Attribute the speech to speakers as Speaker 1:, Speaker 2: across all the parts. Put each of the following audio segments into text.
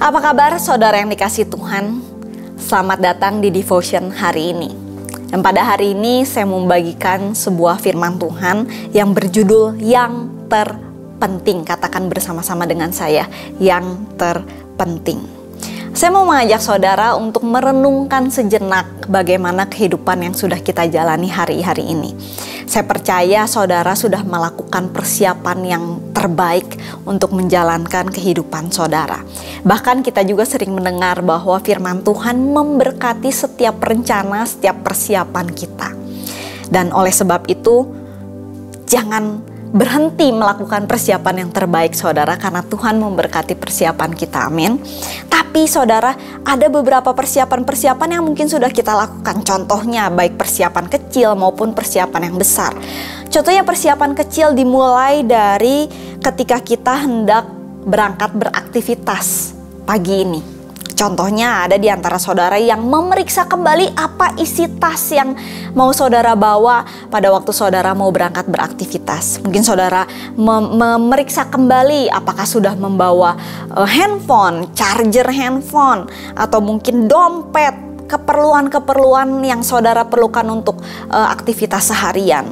Speaker 1: Apa kabar saudara yang dikasihi Tuhan? Selamat datang di Devotion hari ini. Dan pada hari ini saya membagikan sebuah firman Tuhan yang berjudul Yang Terpenting. Katakan bersama-sama dengan saya, yang terpenting. Saya mau mengajak saudara untuk merenungkan sejenak bagaimana kehidupan yang sudah kita jalani hari-hari ini. Saya percaya saudara sudah melakukan persiapan yang terbaik untuk menjalankan kehidupan saudara. Bahkan kita juga sering mendengar bahwa firman Tuhan memberkati setiap rencana, setiap persiapan kita. Dan oleh sebab itu, jangan berhenti melakukan persiapan yang terbaik saudara, karena Tuhan memberkati persiapan kita, amin. Tapi saudara, ada beberapa persiapan-persiapan yang mungkin sudah kita lakukan. Contohnya baik persiapan kecil maupun persiapan yang besar. Contohnya persiapan kecil dimulai dari ketika kita hendak berangkat beraktivitas pagi ini. Contohnya ada di antara saudara yang memeriksa kembali apa isi tas yang mau saudara bawa pada waktu saudara mau berangkat beraktivitas. Mungkin saudara memeriksa kembali apakah sudah membawa handphone, charger handphone, atau mungkin dompet, keperluan-keperluan yang saudara perlukan untuk aktivitas seharian.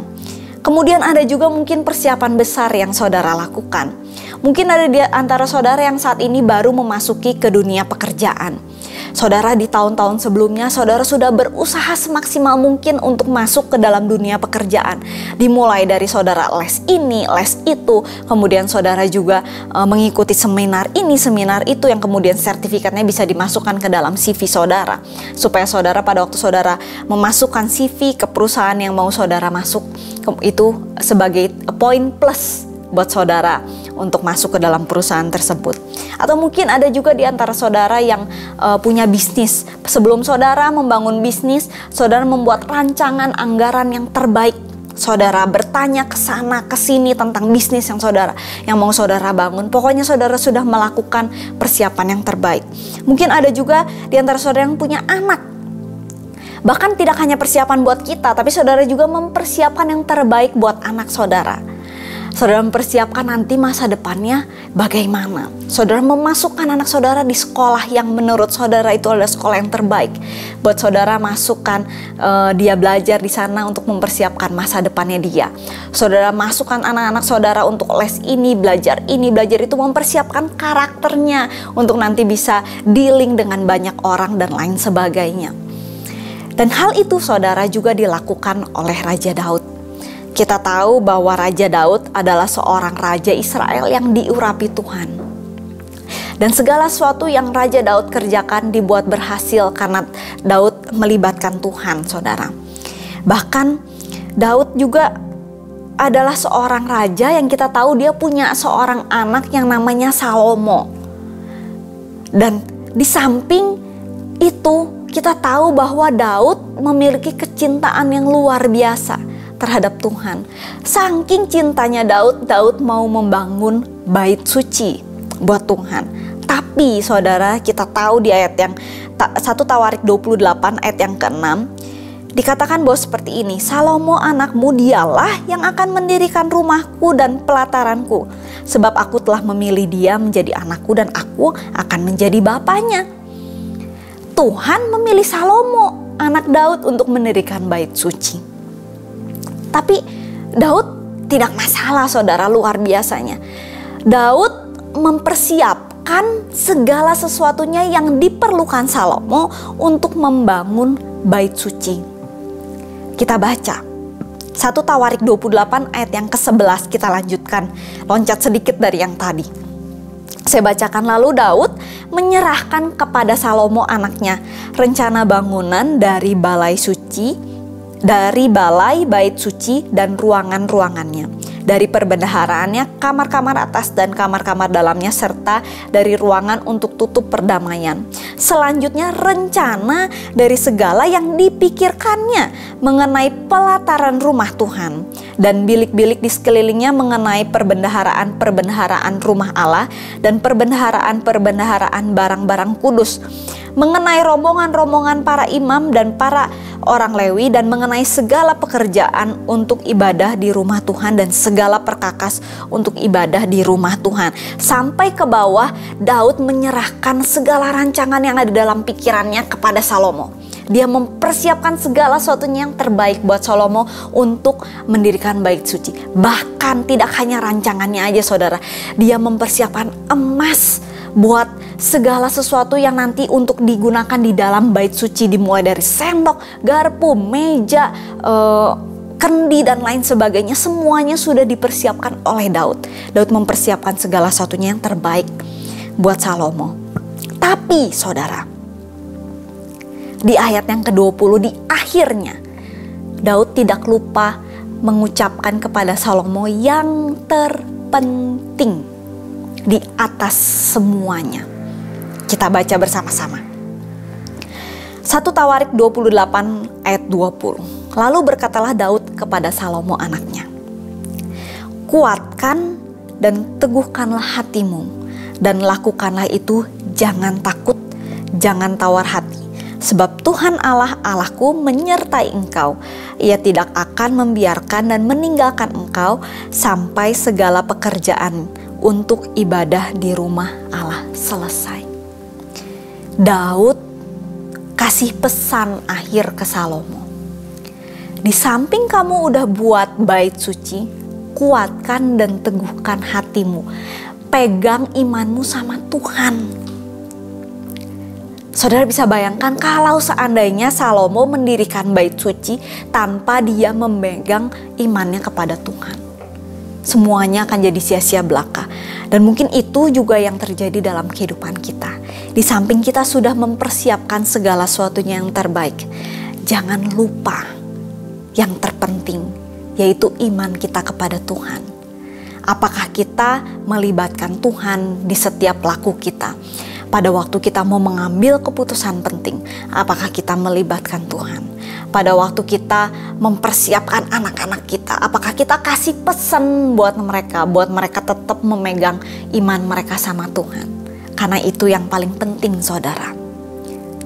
Speaker 1: Kemudian ada juga mungkin persiapan besar yang saudara lakukan. Mungkin ada di antara saudara yang saat ini baru memasuki ke dunia pekerjaan. Saudara, di tahun-tahun sebelumnya saudara sudah berusaha semaksimal mungkin untuk masuk ke dalam dunia pekerjaan. Dimulai dari saudara les ini, les itu, kemudian saudara juga mengikuti seminar ini, seminar itu, yang kemudian sertifikatnya bisa dimasukkan ke dalam CV saudara. Supaya saudara pada waktu saudara memasukkan CV ke perusahaan yang mau saudara masuk, itu sebagai poin plus buat saudara untuk masuk ke dalam perusahaan tersebut. Atau mungkin ada juga di antara saudara yang punya bisnis. Sebelum saudara membangun bisnis, saudara membuat rancangan anggaran yang terbaik. Saudara bertanya ke sana ke sini tentang bisnis yang mau saudara bangun. Pokoknya saudara sudah melakukan persiapan yang terbaik. Mungkin ada juga di antara saudara yang punya anak. Bahkan tidak hanya persiapan buat kita, tapi saudara juga mempersiapkan yang terbaik buat anak saudara. Saudara mempersiapkan nanti masa depannya bagaimana. Saudara memasukkan anak saudara di sekolah yang menurut saudara itu adalah sekolah yang terbaik. Buat saudara masukkan dia belajar di sana untuk mempersiapkan masa depannya dia. Saudara masukkan anak-anak saudara untuk les ini, belajar itu, mempersiapkan karakternya untuk nanti bisa dealing dengan banyak orang dan lain sebagainya. Dan hal itu saudara juga dilakukan oleh Raja Daud. Kita tahu bahwa Raja Daud adalah seorang raja Israel yang diurapi Tuhan. Dan segala sesuatu yang Raja Daud kerjakan dibuat berhasil karena Daud melibatkan Tuhan, saudara. Bahkan Daud juga adalah seorang raja yang kita tahu dia punya seorang anak yang namanya Salomo. Dan di samping itu kita tahu bahwa Daud memiliki kecintaan yang luar biasa terhadap Tuhan. Saking cintanya Daud mau membangun bait suci buat Tuhan. Tapi saudara, kita tahu di ayat yang 1 Tawarik 28 ayat yang ke-6 dikatakan bahwa seperti ini, Salomo anakmu dialah yang akan mendirikan rumahku dan pelataranku, sebab aku telah memilih dia menjadi anakku dan aku akan menjadi bapaknya. Tuhan memilih Salomo anak Daud untuk mendirikan bait suci. Tapi Daud tidak masalah saudara, luar biasanya. Daud mempersiapkan segala sesuatunya yang diperlukan Salomo untuk membangun bait suci. Kita baca 1 Tawarik 28 ayat yang ke-11, kita lanjutkan, loncat sedikit dari yang tadi. Saya bacakan, lalu Daud menyerahkan kepada Salomo anaknya rencana bangunan dari balai bait suci dan ruangan-ruangannya, dari perbendaharaannya, kamar-kamar atas dan kamar-kamar dalamnya, serta dari ruangan untuk tutup perdamaian. Selanjutnya rencana dari segala yang dipikirkannya mengenai pelataran rumah Tuhan dan bilik-bilik di sekelilingnya, mengenai perbendaharaan rumah Allah dan perbendaharaan barang-barang kudus, mengenai rombongan-rombongan para imam dan para orang Lewi dan mengenai segala pekerjaan untuk ibadah di rumah Tuhan dan segala perkakas untuk ibadah di rumah Tuhan. Sampai ke bawah, Daud menyerahkan segala rancangan yang ada dalam pikirannya kepada Salomo. Dia mempersiapkan segala sesuatunya yang terbaik buat Salomo untuk mendirikan bait suci. Bahkan tidak hanya rancangannya aja saudara, dia mempersiapkan emas buat segala sesuatu yang nanti untuk digunakan di dalam bait suci, dimulai dari sendok, garpu, meja, kendi dan lain sebagainya. Semuanya sudah dipersiapkan oleh Daud. Daud mempersiapkan segala sesuatunya yang terbaik buat Salomo. Tapi saudara, di ayat yang ke-20 di akhirnya Daud tidak lupa mengucapkan kepada Salomo yang terpenting di atas semuanya. Kita baca bersama-sama. 1 Tawarik 28 ayat 20. Lalu berkatalah Daud kepada Salomo anaknya, kuatkan dan teguhkanlah hatimu dan lakukanlah itu, jangan takut, jangan tawar hati. Sebab Tuhan Allah Allahku menyertai engkau. Ia tidak akan membiarkan dan meninggalkan engkau sampai segala pekerjaan untuk ibadah di rumah Allah selesai. Daud kasih pesan akhir ke Salomo. Di samping kamu udah buat bait suci, kuatkan dan teguhkan hatimu. Pegang imanmu sama Tuhan. Saudara bisa bayangkan kalau seandainya Salomo mendirikan bait suci tanpa dia memegang imannya kepada Tuhan. Semuanya akan jadi sia-sia belaka. Dan mungkin itu juga yang terjadi dalam kehidupan kita. Di samping kita sudah mempersiapkan segala sesuatunya yang terbaik, jangan lupa yang terpenting, yaitu iman kita kepada Tuhan. Apakah kita melibatkan Tuhan di setiap laku kita? Pada waktu kita mau mengambil keputusan penting, apakah kita melibatkan Tuhan? Pada waktu kita mempersiapkan anak-anak kita, apakah kita kasih pesan buat mereka tetap memegang iman mereka sama Tuhan? Karena itu yang paling penting saudara.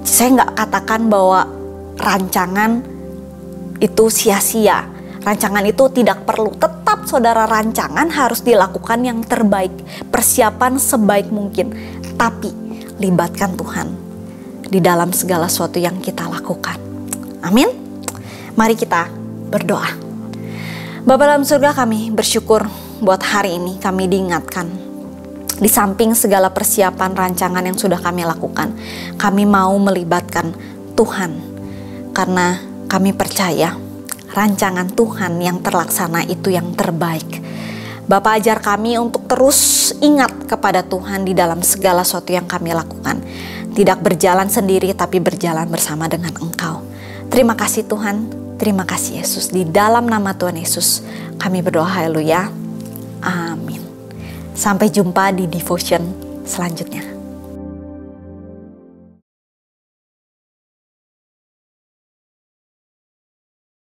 Speaker 1: Saya nggak katakan bahwa rancangan itu sia-sia. Rancangan itu tidak perlu. Tetap saudara, rancangan harus dilakukan yang terbaik. Persiapan sebaik mungkin. Tapi libatkan Tuhan di dalam segala sesuatu yang kita lakukan. Amin. Mari kita berdoa. Bapa dalam surga, kami bersyukur buat hari ini kami diingatkan. Di samping segala persiapan rancangan yang sudah kami lakukan, kami mau melibatkan Tuhan. Karena kami percaya rancangan Tuhan yang terlaksana itu yang terbaik. Bapa, ajar kami untuk terus ingat kepada Tuhan di dalam segala sesuatu yang kami lakukan. Tidak berjalan sendiri tapi berjalan bersama dengan Engkau. Terima kasih Tuhan, terima kasih Yesus. Di dalam nama Tuhan Yesus kami berdoa, haleluya, amin. Sampai jumpa di devotion selanjutnya.